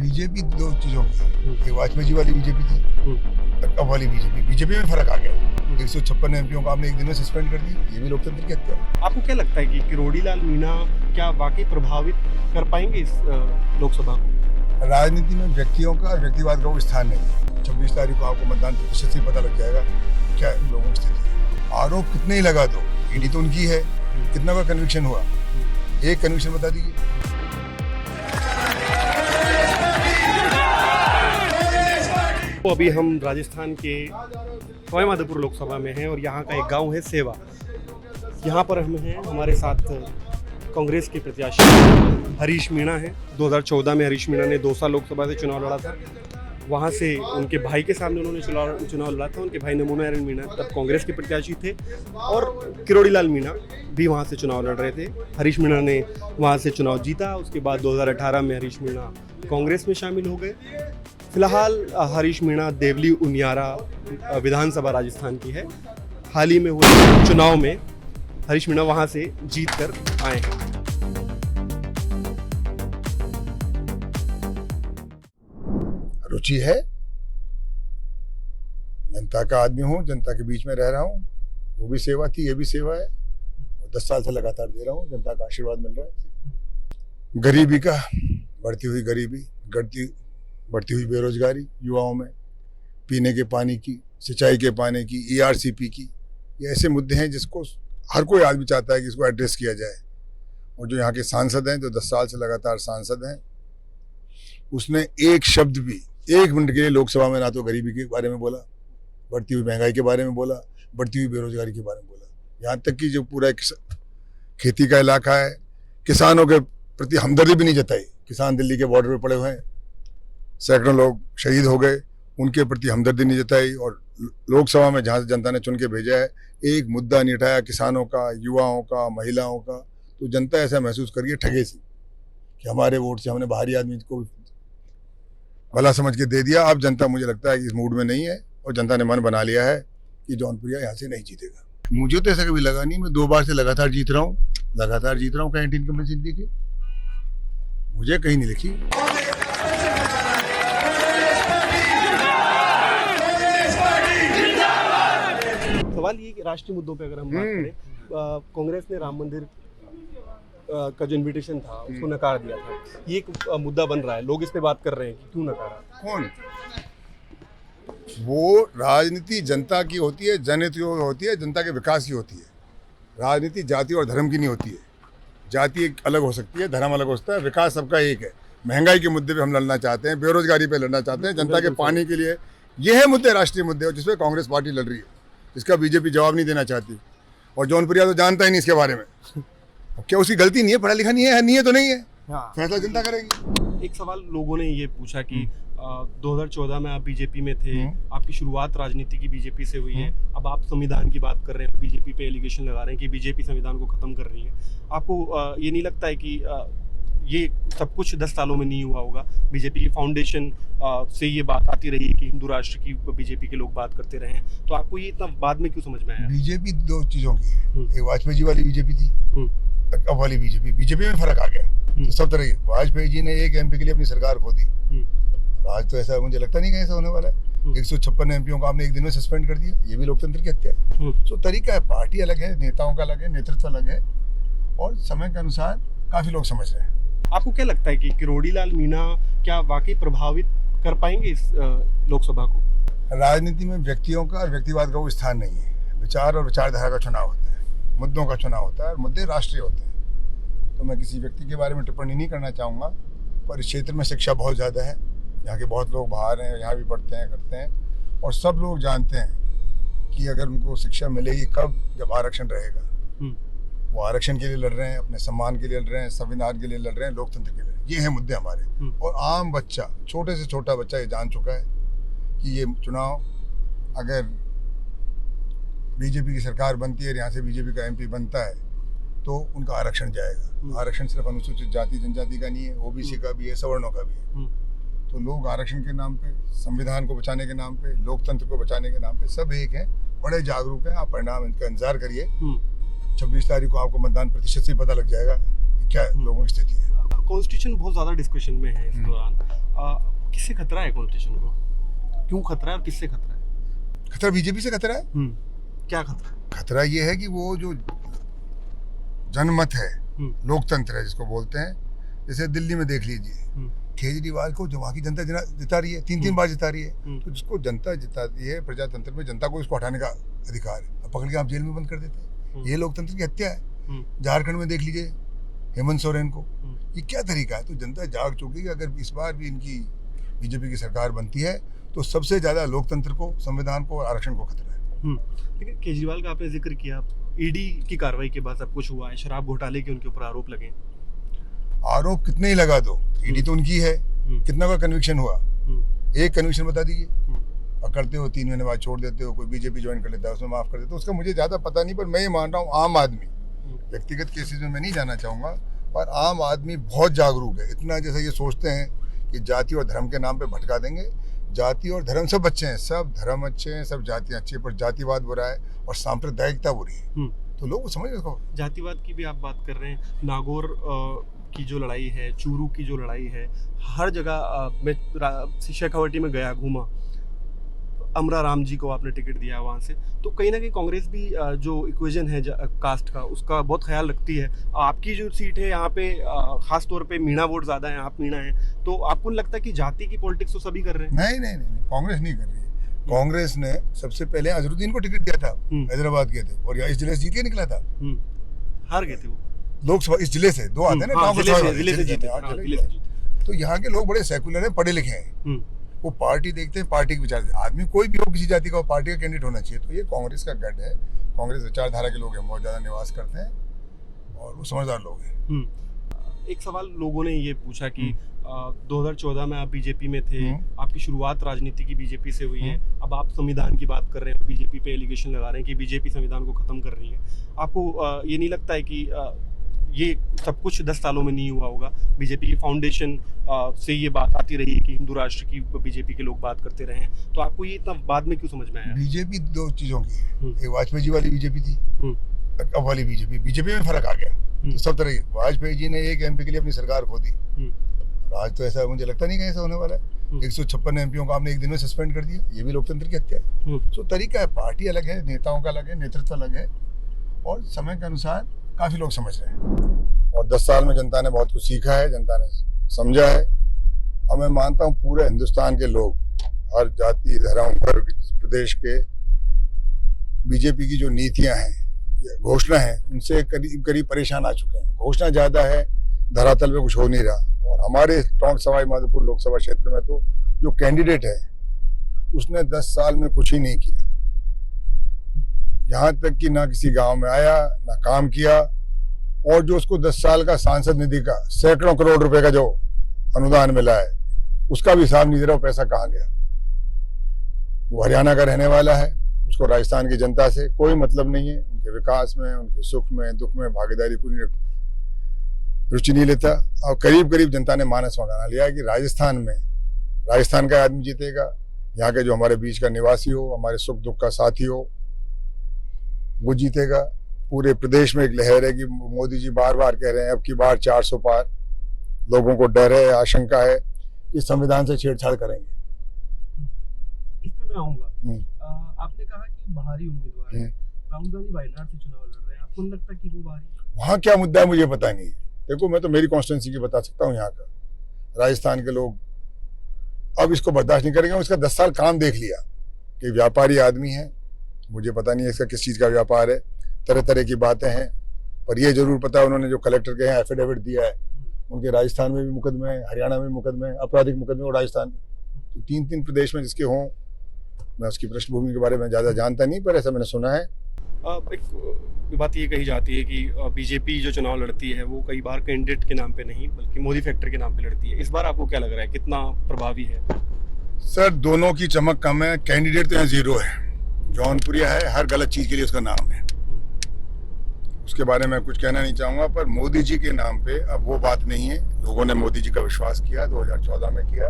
BJP दो चीजों की है। एक वाजपेयी जी वाली बीजेपी थी, अब वाली बीजेपी में फर्क आ गया। 156 एमपीओं को आपने एक दिन में सस्पेंड कर दिया, ये भी लोकतंत्र की हत्या है। आपको क्या लगता है कि किरोड़ी लाल मीणा क्या वाकई प्रभावित कर पाएंगे इस लोकसभा को? राजनीति में व्यक्तियों का और व्यक्तिवाद का कोई स्थान नहीं है। 26 तारीख को आपको मतदान प्रतिशत से पता लग जाएगा क्या लोगों की स्थिति है। आरोप कितने ही लगा दो, ईडी तो उनकी है, कितना का कन्विक्शन हुआ, एक कन्विक्शन बता दीजिए। तो अभी हम राजस्थान के सवाईमाधोपुर लोकसभा में हैं और यहाँ का एक गांव है सेवा। यहाँ पर हम हैं, हमारे साथ कांग्रेस के प्रत्याशी हरीश मीणा हैं। 2014 में हरीश मीणा ने दौसा लोकसभा से चुनाव लड़ा था। वहाँ से उनके भाई के सामने उन्होंने चुनाव लड़ा था। उनके भाई नमो नारायण मीणा तब कांग्रेस के प्रत्याशी थे और किरोड़ी लाल मीणा भी वहाँ से चुनाव लड़ रहे थे। हरीश मीणा ने वहाँ से चुनाव जीता। उसके बाद 2018 में हरीश मीणा कांग्रेस में शामिल हो गए। फिलहाल हरीश मीणा देवली उनियारा विधानसभा राजस्थान की है। हाल ही में हुए चुनाव में हरीश मीणा वहाँ से जीत कर आए हैं। रुचि है, जनता का आदमी हूँ, जनता के बीच में रह रहा हूँ। वो भी सेवा थी, ये भी सेवा है। 10 साल से लगातार दे रहा हूँ, जनता का आशीर्वाद मिल रहा है। गरीबी का, बढ़ती हुई गरीबी, बढ़ती हुई बेरोजगारी युवाओं में, पीने के पानी की, सिंचाई के पानी की, ERCP की, ये ऐसे मुद्दे हैं जिसको हर कोई आदमी चाहता है कि इसको एड्रेस किया जाए। और जो यहाँ के सांसद हैं, जो 10 साल से लगातार सांसद हैं, उसने एक शब्द भी एक मिनट के लिए लोकसभा में ना तो गरीबी के बारे में बोला, बढ़ती हुई महंगाई के बारे में बोला, बढ़ती हुई बेरोजगारी के बारे में बोला। यहाँ तक कि जो पूरा खेती का इलाका है, किसानों के प्रति हमदर्दी भी नहीं जताई। किसान दिल्ली के बॉर्डर पे पड़े हुए हैं, सैकड़ों लोग शहीद हो गए, उनके प्रति हमदर्दी नहीं जताई। और लोकसभा में जहाँ से जनता ने चुन के भेजा है, एक मुद्दा नहीं उठाया किसानों का, युवाओं का, महिलाओं का। तो जनता ऐसा महसूस करिए ठगे से कि हमारे वोट से हमने बाहरी आदमी को भला समझ के दे दिया। अब जनता मुझे लगता है कि इस मूड में नहीं है और जनता ने मन बना लिया है कि जौनपुरिया यहाँ से नहीं जीतेगा। मुझे तो ऐसा कभी लगा नहीं। मैं 2 बार से लगातार जीत रहा हूँ कहीं इनकम की, मुझे कहीं नहीं लिखी। सवाल ये कि राष्ट्रीय मुद्दों पे अगर हम बात करें, कांग्रेस ने राम मंदिर का जो इन्विटेशन था उसको नकार दिया था। ये एक मुद्दा बन रहा है, लोग इस पे बात कर रहे हैं कि क्यों नकारा। कौन? वो राजनीति जनता की होती है, जनहित होती है, जनता के विकास की होती है। राजनीति जाति और धर्म की नहीं होती है। जाति एक अलग हो सकती है, धर्म अलग हो सकता है, विकास सबका एक है। महंगाई के मुद्दे पे हम लड़ना चाहते हैं, बेरोजगारी पे लड़ना चाहते हैं, जनता के पानी के लिए। ये है मुद्दे, राष्ट्रीय मुद्दे, जिसपे कांग्रेस पार्टी लड़ रही है, जिसका बीजेपी जवाब नहीं देना चाहती। और जौनपुरिया तो जानता ही नहीं इसके बारे में। क्या उसकी गलती नहीं है? पढ़ा लिखा नहीं है तो नहीं है। फैसला जनता करेगी। एक सवाल लोगों ने ये पूछा कि 2014 में आप बीजेपी में थे, आपकी शुरुआत राजनीति की बीजेपी से हुई है, अब आप संविधान की बात कर रहे हैं, बीजेपी पे एलिगेशन लगा रहे हैं कि बीजेपी संविधान को खत्म कर रही है। आपको ये नहीं लगता है कि ये सब कुछ 10 सालों में नहीं हुआ होगा? बीजेपी की फाउंडेशन से ये बात आती रही है कि हिंदू राष्ट्र की बीजेपी के लोग बात करते रहे हैं, तो आपको ये इतना बाद में क्यों समझ में आया? बीजेपी दो चीजों की है। एक वाजपेयी जी वाली बीजेपी थी, अब वाली बीजेपी में फर्क आ गया। तो सब तरह की, वाजपेयी जी ने एक MP के लिए अपनी सरकार खो दी। आज तो ऐसा मुझे लगता नहीं कि ऐसा होने वाला है। 156 एमपीओं को आपने एक दिन में सस्पेंड कर दिया, ये भी लोकतंत्र की हत्या है। तो तरीका है, पार्टी अलग है, नेताओं का अलग है, नेतृत्व अलग है, और समय के अनुसार काफी लोग समझ रहे हैं। आपको क्या लगता है कि किरोड़ी लाल मीणा क्या वाकई प्रभावित कर पाएंगे इस लोकसभा को? राजनीति में व्यक्तियों का और व्यक्तिवाद का कोई स्थान नहीं है। विचार और विचारधारा का चुनाव होता है, मुद्दों का चुनाव होता है, और मुद्दे राष्ट्रीय होते हैं। तो मैं किसी व्यक्ति के बारे में टिप्पणी नहीं करना चाहूँगा, पर इस क्षेत्र में शिक्षा बहुत ज़्यादा है। यहाँ के बहुत लोग बाहर हैं, यहाँ भी पढ़ते हैं, करते हैं, और सब लोग जानते हैं कि अगर उनको शिक्षा मिलेगी कब, जब आरक्षण रहेगा। वो आरक्षण के लिए लड़ रहे हैं, अपने सम्मान के लिए लड़ रहे हैं, संविधान के लिए लड़ रहे हैं, लोकतंत्र के लिए। ये हैं मुद्दे हमारे। और आम बच्चा, छोटे से छोटा बच्चा ये जान चुका है कि ये चुनाव अगर बीजेपी की सरकार बनती है, यहाँ से बीजेपी का MP बनता है, तो उनका आरक्षण जाएगा। आरक्षण सिर्फ अनुसूचित जाति जनजाति का नहीं है, OBC का भी है, सवर्णों का भी है। तो लोग आरक्षण के नाम पे, संविधान को बचाने के नाम पे, लोकतंत्र को बचाने के नाम पे सब एक हैं, बड़े जागरूक हैं। आप परिणाम इनका इंतजार करिए। 26 तारीख को आपको मतदान प्रतिशत से पता लग जाएगा कि क्या लोगों की स्थिति है। कॉन्स्टिट्यूशन बहुत ज़्यादा डिस्कशन में है इस दौरान। किससे खतरा है कॉन्स्टिट्यूशन को? क्यों खतरा है और किससे खतरा है? खतरा बीजेपी से खतरा है। क्या खतरा है? खतरा ये है कि वो जो जनमत है, लोकतंत्र है जिसको बोलते हैं, जैसे दिल्ली में देख लीजिए, केजरीवाल को जो वहाँ की जनता जिता रही है, 3 बार जिता रही है, तो जिसको जनता जिताती है प्रजातंत्र में, जनता को इसको हटाने का अधिकार है। अब पकड़ के आप जेल में बंद कर देते हैं, ये लोकतंत्र की हत्या है। झारखंड में देख लीजिए हेमंत सोरेन को, ये क्या तरीका है? तो जनता जाग चुकी है। अगर इस बार भी इनकी बीजेपी की सरकार बनती है तो सबसे ज्यादा लोकतंत्र को, संविधान को, आरक्षण को खतरा है। लेकिन केजरीवाल का आपने जिक्र किया, ईडी की कार्रवाई के बाद सब कुछ हुआ है, शराब घोटाले के उनके ऊपर आरोप लगे। आरोप कितने ही लगा दो, ईडी तो उनकी है, कितना का कन्विक्शन हुआ? एक कन्विक्शन बता दीजिए। पकड़ते हो 3 महीने बाद छोड़ देते हो, कोई बीजेपी ज्वाइन कर लेता है उसमें माफ कर देते हो। उसका मुझे ज्यादा पता नहीं, पर मैं ये मान रहा हूँ आम आदमी, व्यक्तिगत केसेस में मैं नहीं जाना चाहूंगा, पर आम आदमी बहुत जागरूक है। इतना जैसे ये सोचते हैं कि जाति और धर्म के नाम पे भटका देंगे। जाति और धर्म सब अच्छे हैं, सब धर्म अच्छे हैं, सब जातियाँ अच्छी है, पर जातिवाद बुरा है और सांप्रदायिकता बुरी है। तो लोग समझ रहे हो। जातिवाद की भी आप बात कर रहे हैं, नागौर की जो लड़ाई है, चूरू की जो लड़ाई है, हर जगह मैं शेखावटी में गया, घूमा, अमरा राम जी को आपने टिकट दिया वहाँ से, तो कहीं ना कहीं कांग्रेस भी जो इक्वेशन है कास्ट का, उसका बहुत ख्याल रखती है। आपकी जो सीट है यहाँ पे खास तौर पे मीणा वोट ज़्यादा है, आप मीणा हैं, तो आपको नहीं लगता कि जाति की पॉलिटिक्स तो सभी कर रहे हैं? नहीं, कांग्रेस नहीं कर रही है। कांग्रेस ने सबसे पहले अजहरुद्दीन को टिकट दिया था, हैदराबाद के थे, और इस जिले से जीत के निकला था। हार गए थे वो लोकसभा, इस जिले से 2 आते हैं ना, जिले से जीते। तो यहाँ के लोग बड़े सेकुलर हैं, पढ़े लिखे हैं, वो पार्टी देखते हैं, पार्टी के विचार से। आदमी कोई भी हो, किसी जाति का, पार्टी का कैंडिडेट होना चाहिए। तो ये कांग्रेस का गढ़ है, कांग्रेस विचारधारा के लोग हैं, बहुत ज्यादा निवास करते हैं और वो समझदार लोग हैं। एक सवाल लोगों ने ये पूछा कि 2014 में आप बीजेपी में थे, आपकी शुरुआत राजनीति की बीजेपी से हुई है, अब आप संविधान की बात कर रहे हैं, बीजेपी पे एलिगेशन लगा रहे हैं कि बीजेपी संविधान को खत्म कर रही है। आपको ये नहीं लगता है कि ये सब कुछ 10 सालों में नहीं हुआ होगा? बीजेपी की फाउंडेशन से ये बात आती रही है कि हिंदू राष्ट्र की बीजेपी के लोग बात करते रहे हैं, तो आपको ये इतना बाद में क्यों समझ में आया? बीजेपी 2 चीजों की है, एक वाजपेयी जी वाली बीजेपी थी, अब वाली बीजेपी में फर्क आ गया। तो सब तरह की, वाजपेयी जी ने 1 MP के लिए अपनी सरकार खो दी, आज तो ऐसा मुझे लगता नहीं कि ऐसा होने वाला है। 156 MPओं को आपने एक दिन में सस्पेंड कर दिया, ये भी लोकतंत्र की हत्या है। तो तरीका है, पार्टी अलग है, नेताओं का अलग है, नेतृत्व अलग है, और समय के अनुसार काफी लोग समझ रहे हैं। और 10 साल में जनता ने बहुत कुछ सीखा है, जनता ने समझा है, और मैं मानता हूँ पूरे हिंदुस्तान के लोग, हर जाति, धर्म, वर्ग, प्रदेश के, बीजेपी की जो नीतियां हैं, घोषणा है, उनसे करीब करीब परेशान आ चुके हैं। घोषणा ज्यादा है, धरातल पे कुछ हो नहीं रहा। और हमारे टोंक सवाई माधोपुर लोकसभा क्षेत्र में तो जो कैंडिडेट है उसने 10 साल में कुछ ही नहीं किया, यहाँ तक कि ना किसी गांव में आया, ना काम किया, और जो उसको 10 साल का सांसद निधि का सैकड़ों करोड़ रुपए का जो अनुदान मिला है, उसका भी हिसाब नहीं दे रहा, वो पैसा कहाँ गया। वो हरियाणा का रहने वाला है, उसको राजस्थान की जनता से कोई मतलब नहीं है, उनके विकास में, उनके सुख में, दुख में भागीदारी पूरी रुचि नहीं लेता। और करीब करीब जनता ने मानस मंगाना लिया कि राजस्थान का आदमी जीतेगा, यहाँ के जो हमारे बीच का निवासी हो, हमारे सुख दुख का साथी हो, वो जीतेगा। पूरे प्रदेश में एक लहर है कि मोदी जी बार बार कह रहे हैं अब की बार 400 पार। लोगों को डर है, आशंका है कि संविधान से छेड़छाड़ करेंगे। इस पर मैं आऊंगा। आपने कहा कि बाहरी उम्मीदवार हैं, राहुल गांधी वायनाड से चुनाव लड़ रहे हैं, आपको नहीं लगता कि वो बाहरी? वहाँ क्या मुद्दा है मुझे पता नहीं। देखो, मैं तो मेरी कॉन्स्टिट्यूंसी की बता सकता हूँ, यहाँ का राजस्थान के लोग अब इसको बर्दाश्त नहीं करेंगे। उसका 10 साल काम देख लिया कि व्यापारी आदमी है, मुझे पता नहीं है इसका किस चीज़ का व्यापार है, तरह तरह की बातें हैं, पर ये जरूर पता है उन्होंने जो कलेक्टर के यहाँ एफिडेविट दिया है, उनके राजस्थान में भी मुकदमे, हरियाणा में मुकदमे, आपराधिक मुकदमे, और राजस्थान में तो 3 प्रदेश में जिसके हों। मैं उसकी पृष्ठभूमि के बारे में ज़्यादा जानता नहीं, पर ऐसा मैंने सुना है। एक बात ये कही जाती है कि बीजेपी जो चुनाव लड़ती है वो कई बार कैंडिडेट के नाम पे नहीं बल्कि मोदी फैक्टर के नाम पे लड़ती है। इस बार आपको क्या लग रहा है, कितना प्रभावी है? सर, दोनों की चमक कम है। कैंडिडेट तो यहाँ 0 है, जौनपुरिया है, हर गलत चीज़ के लिए उसका नाम है, उसके बारे में कुछ कहना नहीं चाहूँगा। पर मोदी जी के नाम पे अब वो बात नहीं है। लोगों ने मोदी जी का विश्वास किया, 2014 में किया,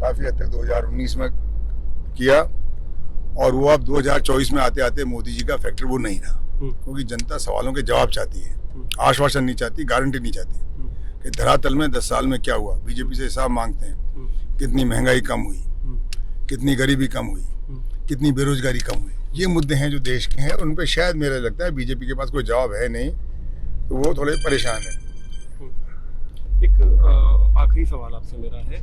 काफ़ी हद तक 2019 में किया, और वो अब 2024 में आते आते मोदी जी का फैक्टर वो नहीं रहा, क्योंकि जनता सवालों के जवाब चाहती है, आश्वासन नहीं चाहती, गारंटी नहीं चाहती कि धरातल में 10 साल में क्या हुआ। बीजेपी से हिसाब मांगते हैं कितनी महंगाई कम हुई, कितनी गरीबी कम हुई, कितनी बेरोजगारी कम हुई, ये मुद्दे हैं जो देश के हैं। उन पे शायद मेरा लगता है बीजेपी के पास कोई जवाब है नहीं, तो वो थोड़े परेशान है। एक आखिरी सवाल आपसे मेरा है,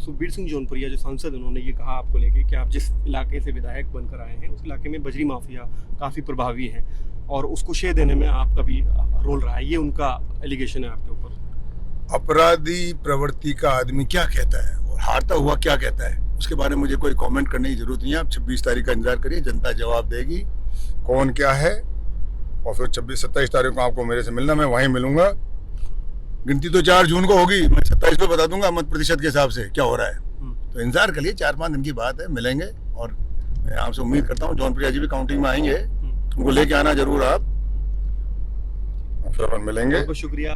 सुखबीर सिंह जौनपुरिया जो सांसद, उन्होंने ये कहा आपको लेके कि आप जिस इलाके से विधायक बनकर आए हैं उस इलाके में बजरी माफिया काफ़ी प्रभावी है और उसको शे देने में आपका भी रोल रहा है, ये उनका एलिगेशन है आपके ऊपर। अपराधी प्रवृत्ति का आदमी क्या कहता है और हारता हुआ क्या कहता है, उसके बारे में मुझे कोई कमेंट करने की जरूरत नहीं है। आप 26 तारीख का इंतजार करिए, जनता जवाब देगी कौन क्या है, और फिर 26-27 तारीख को आपको मेरे से मिलना, मैं वहीं मिलूंगा। गिनती तो 4 जून को होगी, मैं 27 को बता दूंगा मत प्रतिशत के हिसाब से क्या हो रहा है। तो इंतजार करिए, 4-5 दिन की बात है, मिलेंगे। और मैं आपसे उम्मीद करता हूँ जौनप्रिया जी भी काउंटिंग में आएंगे, उनको लेके आना जरूर आप, फिर अपन मिलेंगे। बहुत शुक्रिया।